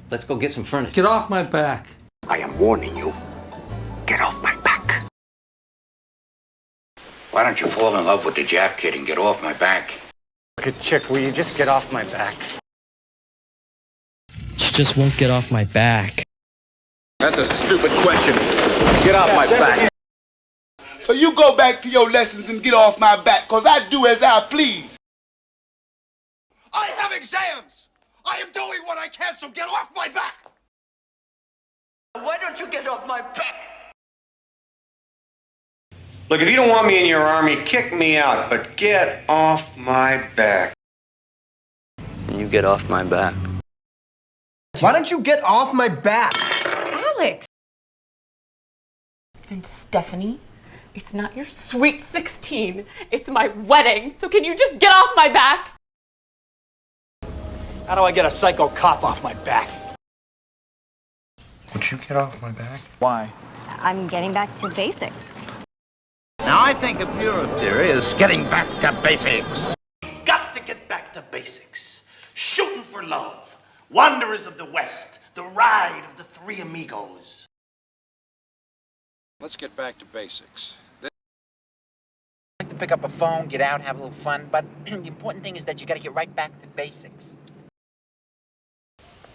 Let's go get some furniture. Get off my back. I am warning you. Get off my back. Why don't you fall in love with the Jap kid and get off my back? Look at Chick, will you just get off my back? She just won't get off my back. That's a stupid question. Get off my back. So you go back to your lessons and get off my back, cause I do as I please. I have exams! I am doing what I can, so get off my back! Why don't you get off my back? Look, if you don't want me in your army, kick me out, but get off my back. You get off my back. Why don't you get off my back? Alex! And Stephanie, it's not your sweet 16, it's my wedding, so can you just get off my back? How do I get a psycho cop off my back? Would you get off my back? Why? I'm getting back to basics. Now, I think a pure theory is getting back to basics. Got to get back to basics. Shooting for love. Wanderers of the West. The ride of the three amigos. Let's get back to basics. I like to pick up a phone, get out, have a little fun, but the important thing is that you gotta get right back to basics.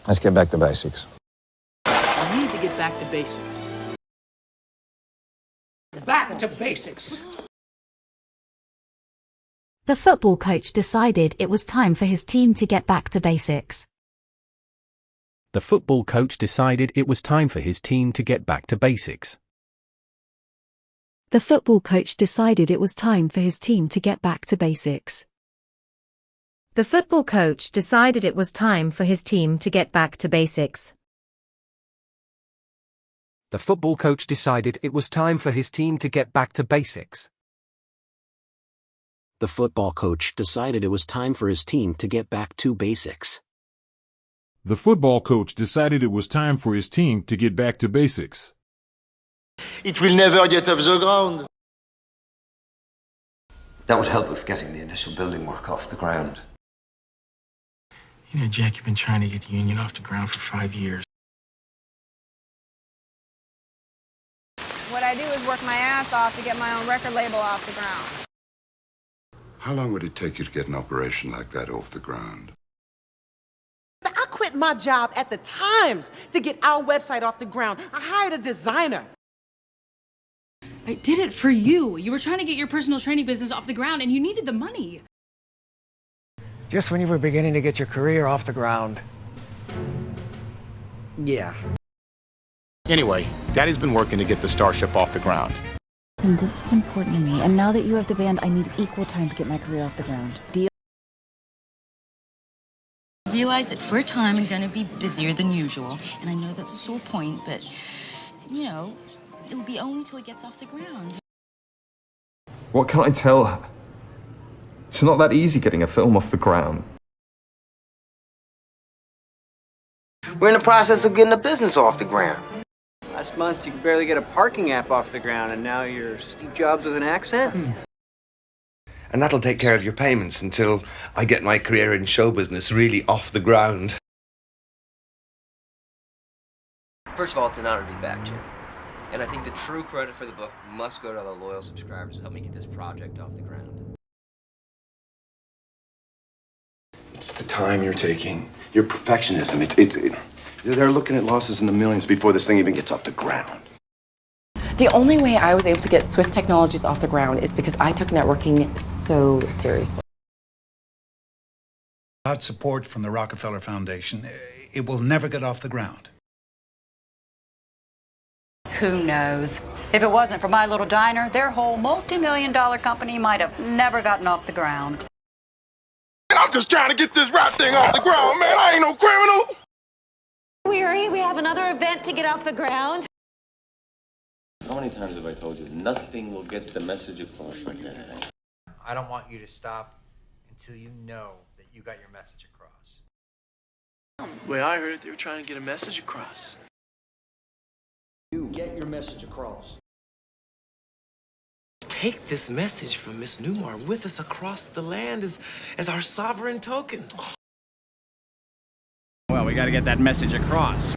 Let's get back to basics. I need to get back to basics. Back to basics. The football coach decided it was time for his team to get back to basics. The football coach decided it was time for his team to get back to basics. The football coach decided it was time for his team to get back to basics. The football coach decided it was time for his team to get back to basics. The football coach decided it was time for his team to get back to basics. The football coach decided it was time for his team to get back to basics. The football coach decided it was time for his team to get back to basics. It will never get off the ground. That would help with getting the initial building work off the ground. You know, Jack, you've been trying to get the union off the ground for 5 years. What I do is work my ass off to get my own record label off the ground. How long would it take you to get an operation like that off the ground? I quit my job at the Times to get our website off the ground. I hired a designer. I did it for you. You were trying to get your personal training business off the ground and you needed the money. Just when you were beginning to get your career off the ground. Yeah. Anyway, Daddy's been working to get the Starship off the ground. Listen, this is important to me, and now that you have the band, I need equal time to get my career off the ground. Deal? I realize that for a time I'm gonna be busier than usual, and I know that's a sore point, but, you know, it'll be only till it gets off the ground. What can I tell her? It's not that easy getting a film off the ground. We're in the process of getting a business off the ground. Last month, you could barely get a parking app off the ground, and now you're Steve Jobs with an accent? And that'll take care of your payments until I get my career in show business really off the ground. First of all, it's an honor to be back, Jim. And I think the true credit for the book must go to the loyal subscribers who helped me get this project off the ground. It's the time you're taking. Your perfectionism. They're looking at losses in the millions before this thing even gets off the ground. The only way I was able to get Swift Technologies off the ground is because I took networking so seriously. Without support from the Rockefeller Foundation, it will never get off the ground. Who knows? If it wasn't for my little diner, their whole multi-million-dollar company might have never gotten off the ground. I'm just trying to get this rap thing off the ground, man. I ain't no criminal. Weary, we have another event to get off the ground. How many times have I told you nothing will get the message across like that? I don't want you to stop until you know that you got your message across. The way I heard it, they were trying to get a message across. You get your message across. Take this message from Miss Newmar with us across the land as our sovereign token. Well, we gotta get that message across.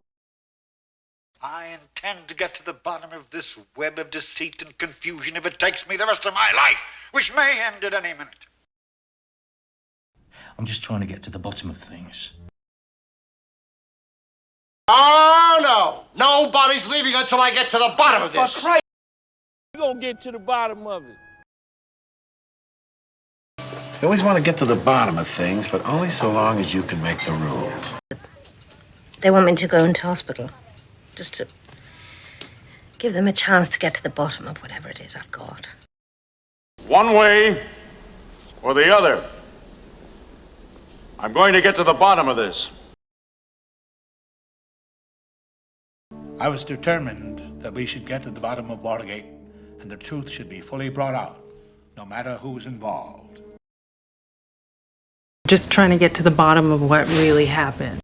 I intend to get to the bottom of this web of deceit and confusion if it takes me the rest of my life, which may end at any minute. I'm just trying to get to the bottom of things. Oh, no. Nobody's leaving until I get to the bottom of this. For Christ, we're gonna get to the bottom of it. You always want to get to the bottom of things, but only so long as you can make the rules. They want me to go into hospital, just to give them a chance to get to the bottom of whatever it is I've got. One way or the other. I'm going to get to the bottom of this. I was determined that we should get to the bottom of Watergate, and the truth should be fully brought out, no matter who's involved. Just trying to get to the bottom of what really happened.